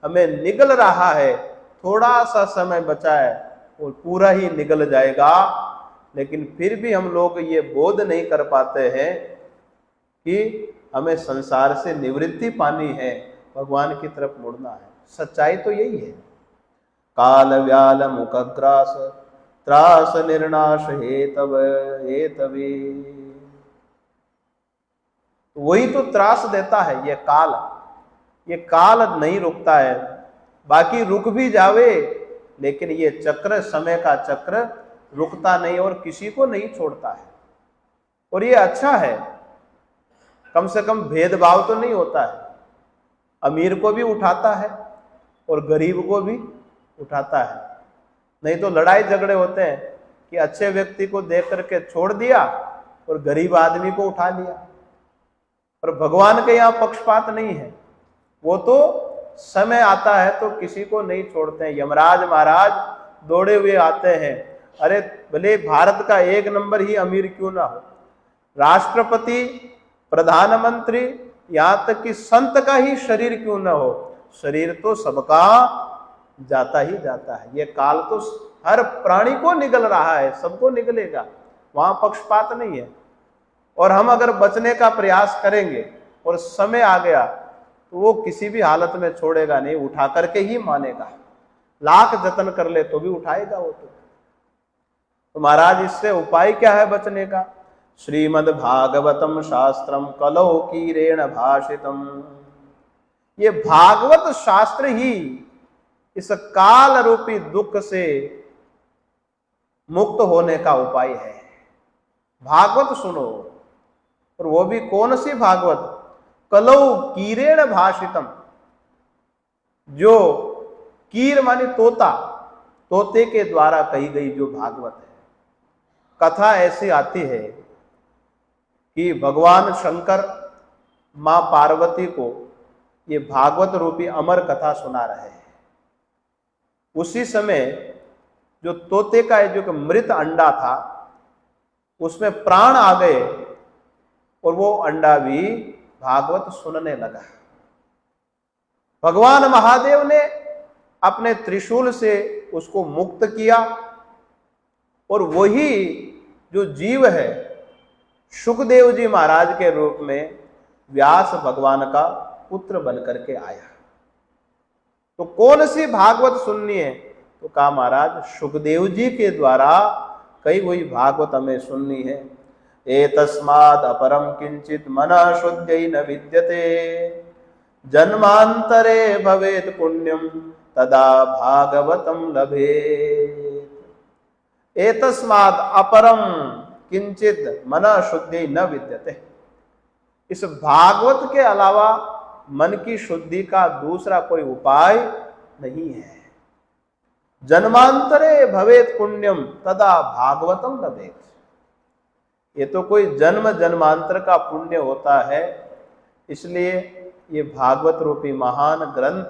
S1: हमें निगल रहा है, थोड़ा सा समय बचा है और पूरा ही निगल जाएगा। लेकिन फिर भी हम लोग ये बोध नहीं कर पाते हैं कि हमें संसार से निवृत्ति पानी है, भगवान की तरफ मुड़ना है। सच्चाई तो यही है। काल व्याल मुखग्रास त्रास निर्नाश हेतवे, वही तो त्रास देता है ये काल। ये काल नहीं रुकता है, बाकी रुक भी जावे लेकिन ये चक्र, समय का चक्र रुकता नहीं और किसी को नहीं छोड़ता है। और ये अच्छा है, कम से कम भेदभाव तो नहीं होता है। अमीर को भी उठाता है और गरीब को भी उठाता है। नहीं तो लड़ाई झगड़े होते हैं कि अच्छे व्यक्ति को देख करके छोड़ दिया और गरीब आदमी को उठा लिया। पर भगवान के यहाँ पक्षपात नहीं है, वो तो समय आता है तो किसी को नहीं छोड़ते हैं। यमराज महाराज दौड़े हुए आते हैं, अरे भले भारत का एक नंबर ही अमीर क्यों ना हो, राष्ट्रपति, प्रधानमंत्री, यहां तक कि संत का ही शरीर क्यों ना हो, शरीर तो सबका जाता ही जाता है। ये काल तो हर प्राणी को निगल रहा है, सबको निगलेगा, वहां पक्षपात नहीं है। और हम अगर बचने का प्रयास करेंगे और समय आ गया तो वो किसी भी हालत में छोड़ेगा नहीं, उठा करके ही मानेगा। लाख जतन कर ले तो भी उठाएगा वो तो महाराज इससे उपाय क्या है बचने का? श्रीमद् भागवतम शास्त्रम कलौ कीरेण भाषितम। ये भागवत शास्त्र ही इस काल रूपी दुख से मुक्त होने का उपाय है। भागवत सुनो, और वो भी कौन सी भागवत? कलौ कीरेण भाषितम। जो कीर मानी तोता, तोते के द्वारा कही गई जो भागवत है। कथा ऐसी आती है कि भगवान शंकर मां पार्वती को ये भागवत रूपी अमर कथा सुना रहे हैं। उसी समय जो तोते का जो मृत अंडा था उसमें प्राण आ गए और वो अंडा भी भागवत सुनने लगा। भगवान महादेव ने अपने त्रिशूल से उसको मुक्त किया और वही जो जीव है सुखदेव जी महाराज के रूप में व्यास भगवान का पुत्र बनकर के आया। तो कौन सी भागवत सुननी है? तो कहा महाराज सुखदेव जी के द्वारा कई हुई भागवत हमें सुननी है। एतस्माद् अपरम किंचित मनः शुद्धै न विद्यते जन्मांतरे भवेत् पुण्यम तदा भागवतम लभेत्। एतस्माद् अपरम किंचित मनः शुद्धि न विद्यते। इस भागवत के अलावा मन की शुद्धि का दूसरा कोई उपाय नहीं है। जन्मांतरे भवेत् पुण्यम तदा भागवतम लभेत्। ये तो कोई जन्म जन्मांतर का पुण्य होता है, इसलिए ये भागवत रूपी महान ग्रंथ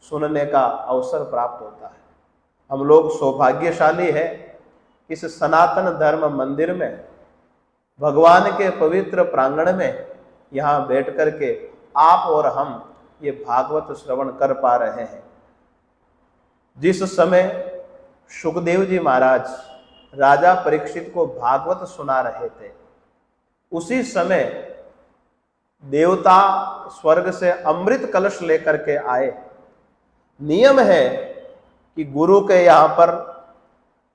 S1: सुनने का अवसर प्राप्त होता है। हम लोग सौभाग्यशाली है, इस सनातन धर्म मंदिर में भगवान के पवित्र प्रांगण में यहाँ बैठ करके आप और हम ये भागवत श्रवण कर पा रहे हैं। जिस समय सुखदेव जी महाराज राजा परीक्षित को भागवत सुना रहे थे, उसी समय देवता स्वर्ग से अमृत कलश लेकर के आए। नियम है कि गुरु के यहाँ पर,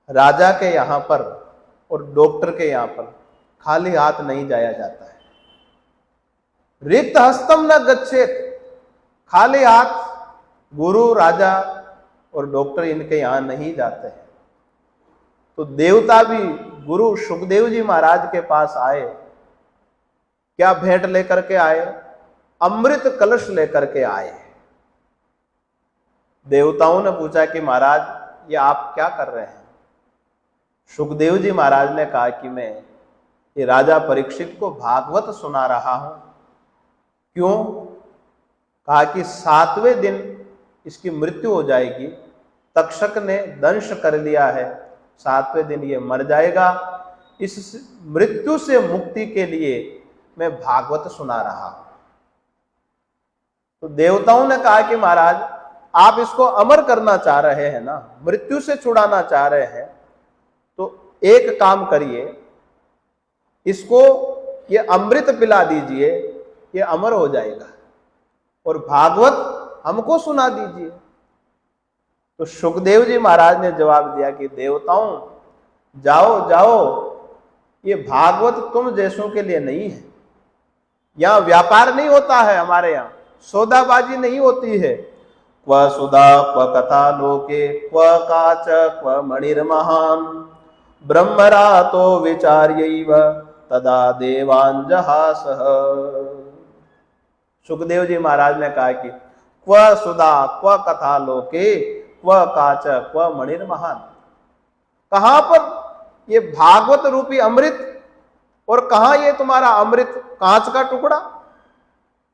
S1: राजा के यहाँ पर और डॉक्टर के यहाँ पर खाली हाथ नहीं जाया जाता है। रिक्त हस्तम न गच्छेत, खाली हाथ गुरु, राजा और डॉक्टर इनके यहाँ नहीं जाते हैं। तो देवता भी गुरु सुखदेव जी महाराज के पास आए। क्या भेंट लेकर के आए? अमृत कलश लेकर के आए। देवताओं ने पूछा कि महाराज ये आप क्या कर रहे हैं? सुखदेव जी महाराज ने कहा कि मैं ये राजा परीक्षित को भागवत सुना रहा हूं। क्यों? कहा कि 7वें दिन इसकी मृत्यु हो जाएगी। तक्षक ने दंश कर लिया है, 7वें दिन ये मर जाएगा। इस मृत्यु से मुक्ति के लिए मैं भागवत सुना रहा हूं। तो देवताओं ने कहा कि महाराज आप इसको अमर करना चाह रहे हैं ना, मृत्यु से छुड़ाना चाह रहे हैं, तो एक काम करिए, इसको ये अमृत पिला दीजिए, ये अमर हो जाएगा, और भागवत हमको सुना दीजिए। तो सुखदेव जी महाराज ने जवाब दिया कि देवताओं जाओ जाओ, ये भागवत तुम जैसों के लिए नहीं है। यहां व्यापार नहीं होता है, हमारे यहां सौदाबाजी नहीं होती है। क्व सुधा क्व कथा लोके क्व काच क्व मणिर्महान ब्रह्मरातो विचार्यैव तदा देवान् जहासः। सुखदेव जी महाराज ने कहा कि क्व सुधा क्व कथा लोके क्व काच क्व मणिर्महान, कहां पर ये भागवत रूपी अमृत और कहां ये तुम्हारा अमृत कांच का टुकड़ा?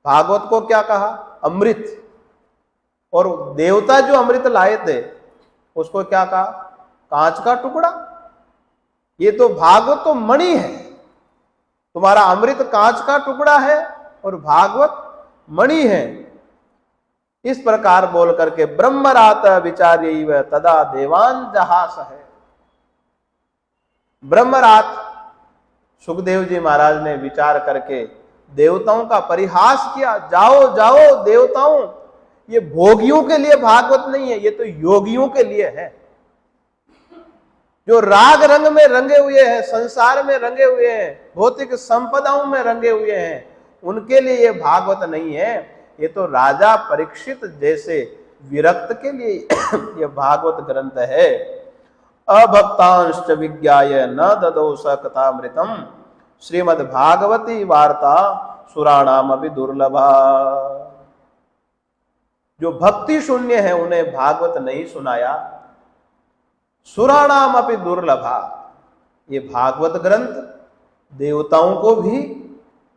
S1: भागवत को क्या कहा? अमृत। और देवता जो अमृत लाए थे उसको क्या कहा? कांच का टुकड़ा। ये तो भागवत तो मणि है, तुम्हारा अमृत कांच का टुकड़ा है और भागवत मणि है। इस प्रकार बोल करके ब्रह्मरात विचार्यैव तदा देवान् जहास है। ब्रह्मरात सुखदेव जी महाराज ने विचार करके देवताओं का परिहास किया। जाओ जाओ देवताओं, ये भोगियों के लिए भागवत नहीं है, ये तो योगियों के लिए है। जो राग रंग में रंगे हुए हैं, संसार में रंगे हुए हैं, भौतिक संपदाओं में रंगे हुए हैं, उनके लिए ये भागवत नहीं है। ये तो राजा परीक्षित जैसे विरक्त के लिए ये भागवत ग्रंथ है। अभक्तांश्च विज्ञाय न ददौ स कथामृतम श्रीमद् भागवती वार्ता सुराणाम अपि दुर्लभा। जो भक्ति शून्य है उन्हें भागवत नहीं सुनाया। सुराणाम अपि दुर्लभा, ये भागवत ग्रंथ देवताओं को भी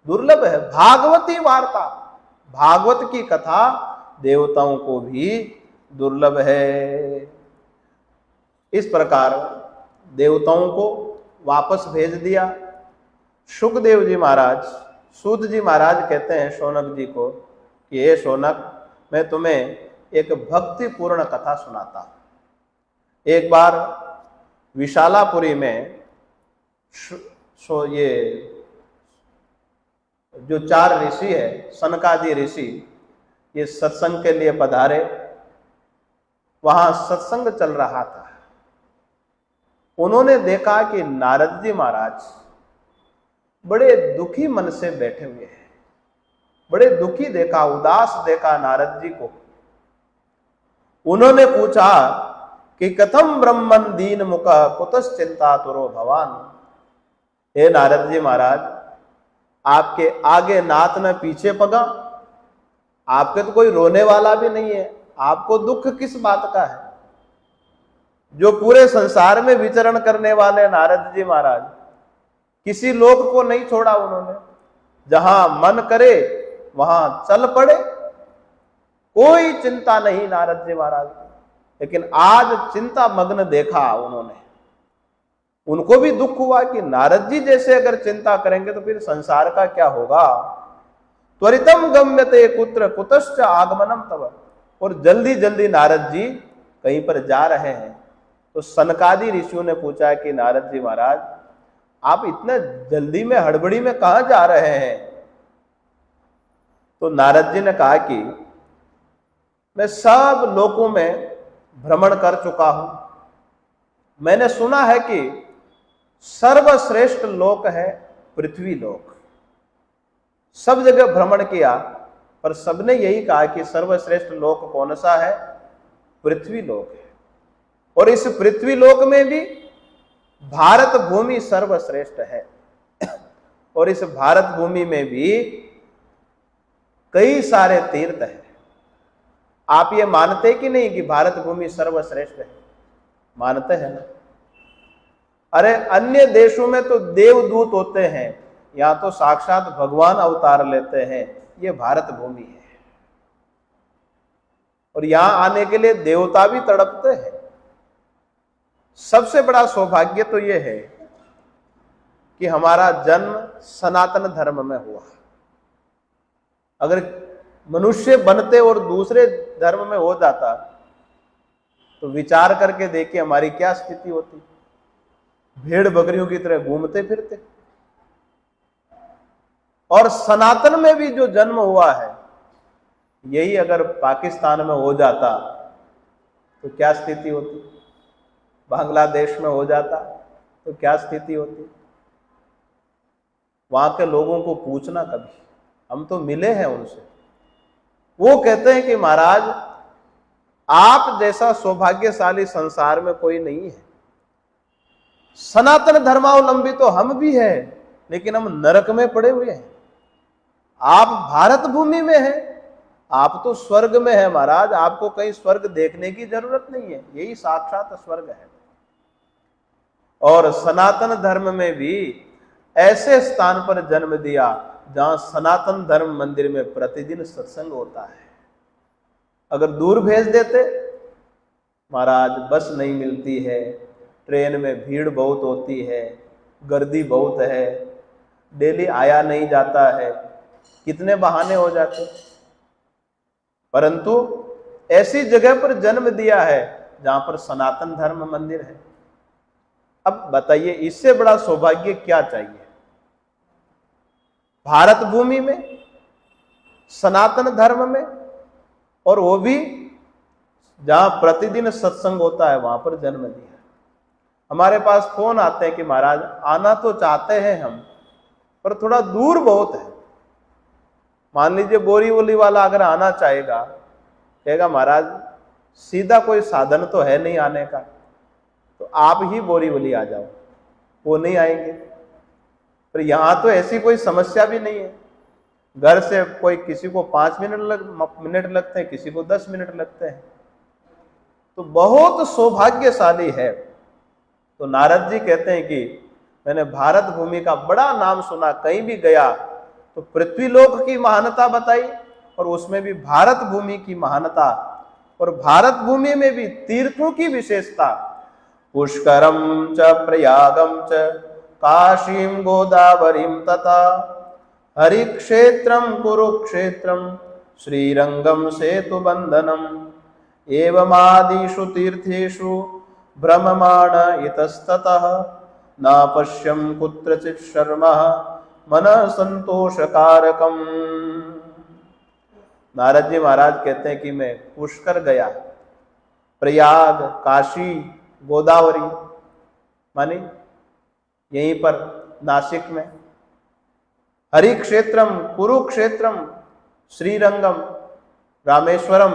S1: दुर्लभ है। भागवती वार्ता, भागवत की कथा देवताओं को भी दुर्लभ है। इस प्रकार देवताओं को वापस भेज दिया। सुखदेव जी महाराज, सूत जी महाराज कहते हैं शौनक जी को कि हे शौनक, मैं तुम्हें एक भक्तिपूर्ण कथा सुनाता हूं। एक बार विशालापुरी में ये जो 4 ऋषि है, सनकादि ऋषि, ये सत्संग के लिए पधारे। वहां सत्संग चल रहा था। उन्होंने देखा कि नारद जी महाराज बड़े दुखी मन से बैठे हुए हैं। बड़े दुखी देखा, उदास देखा नारद जी को। उन्होंने पूछा कि कथम ब्रह्मन दीन मुख कुतश्चिंता तुरो भवान। हे नारद जी महाराज, आपके आगे नाथ न पीछे पगा, आपके तो कोई रोने वाला भी नहीं है, आपको दुख किस बात का है? जो पूरे संसार में विचरण करने वाले नारद जी महाराज, किसी लोक को नहीं छोड़ा उन्होंने। जहां मन करे वहां चल पड़े, कोई चिंता नहीं नारद जी महाराज। लेकिन आज चिंता मग्न देखा उन्होंने। उनको भी दुख हुआ कि नारद जी जैसे अगर चिंता करेंगे तो फिर संसार का क्या होगा। त्वरितम गम्यते कुत्र कुतश्च आगमनम तव। और जल्दी जल्दी नारद जी कहीं पर जा रहे हैं। तो सनकादि ऋषियों ने पूछा कि नारद जी महाराज, आप इतने जल्दी में हड़बड़ी में कहां जा रहे हैं? तो नारद जी ने कहा कि मैं सब लोकों में भ्रमण कर चुका हूं। मैंने सुना है कि सर्वश्रेष्ठ लोक है पृथ्वी लोक। सब जगह भ्रमण किया, पर सबने यही कहा कि सर्वश्रेष्ठ लोक कौन सा है? पृथ्वी लोक है। और इस पृथ्वी लोक में भी भारत भूमि सर्वश्रेष्ठ है। और इस भारत भूमि में भी कई सारे तीर्थ हैं। आप ये मानते कि नहीं कि भारत भूमि सर्वश्रेष्ठ है? मानते हैं ना? अरे अन्य देशों में तो देवदूत होते हैं, यहां तो साक्षात भगवान अवतार लेते हैं। ये भारत भूमि है और यहां आने के लिए देवता भी तड़पते हैं। सबसे बड़ा सौभाग्य तो यह है कि हमारा जन्म सनातन धर्म में हुआ। अगर मनुष्य बनते और दूसरे धर्म में हो जाता तो विचार करके देखिए हमारी क्या स्थिति होती। भेड़ बकरियों की तरह घूमते फिरते। और सनातन में भी जो जन्म हुआ है, यही अगर पाकिस्तान में हो जाता तो क्या स्थिति होती? बांग्लादेश में हो जाता तो क्या स्थिति होती? वहां के लोगों को पूछना कभी, हम तो मिले हैं उनसे। वो कहते हैं कि महाराज, आप जैसा सौभाग्यशाली संसार में कोई नहीं है। सनातन धर्मावलंबी तो हम भी हैं, लेकिन हम नरक में पड़े हुए हैं। आप भारत भूमि में हैं, आप तो स्वर्ग में हैं महाराज। आपको कहीं स्वर्ग देखने की जरूरत नहीं है, यही साक्षात स्वर्ग है। और सनातन धर्म में भी ऐसे स्थान पर जन्म दिया जहां सनातन धर्म मंदिर में प्रतिदिन सत्संग होता है। अगर दूर भेज देते, महाराज बस नहीं मिलती है, ट्रेन में भीड़ बहुत होती है, गर्दी बहुत है, डेली आया नहीं जाता है, कितने बहाने हो जाते। परंतु ऐसी जगह पर जन्म दिया है जहां पर सनातन धर्म मंदिर है। अब बताइए, इससे बड़ा सौभाग्य क्या चाहिए? भारत भूमि में, सनातन धर्म में, और वो भी जहां प्रतिदिन सत्संग होता है, वहां पर जन्म दिया। हमारे पास फोन आते हैं कि महाराज आना तो चाहते हैं हम, पर थोड़ा दूर बहुत है। मान लीजिए बोरीवली वाला अगर आना चाहेगा, कहेगा महाराज सीधा कोई साधन तो है नहीं आने का, तो आप ही बोरीवली आ जाओ। वो नहीं आएंगे। पर यहां तो ऐसी कोई समस्या भी नहीं है। घर से कोई किसी को 5 मिनट लगते हैं, किसी को 10 मिनट लगते हैं। तो बहुत सौभाग्यशाली है। तो नारद जी कहते हैं कि मैंने भारत भूमि का बड़ा नाम सुना, कहीं भी गया तो पृथ्वीलोक की महानता बताई, और उसमें भी भारत भूमि की महानता, और भारत भूमि में भी तीर्थों की विशेषता। पुष्करम च प्रयागम च काशीम गोदावरीम तथा हरिक्षेत्रम कुरुक्षेत्रम श्रीरंगम सेतुबंधनम एवमादिषु तीर्थेषु भ्रममाण इतस्ततः न पश्यम कुत्रचित् शर्मः मन संतोषकारकम। नारद जी महाराज कहते हैं कि मैं पुष्कर गया, प्रयाग, काशी, गोदावरी मानी यहीं पर नासिक में, हरिक्षेत्रम, कुरुक्षेत्रम, श्रीरंगम, रामेश्वरम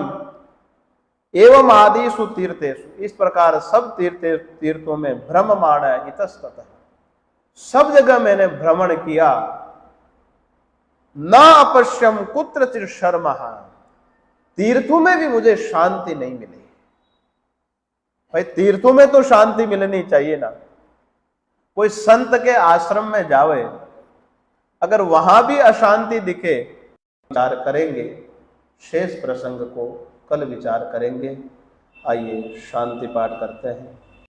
S1: एवं आदिषु तीर्थेषु, इस प्रकार सब तीर्थों में भ्रममाण इतस्ततः, सब जगह मैंने भ्रमण किया। न अपश्यम कुत्रचित् शर्मः, तीर्थों में भी मुझे शांति नहीं मिली। भाई तीर्थों में तो शांति मिलनी चाहिए ना। कोई संत के आश्रम में जावे, अगर वहां भी अशांति दिखे, विचार करेंगे। शेष प्रसंग को कल विचार करेंगे। आइए शांति पाठ करते हैं।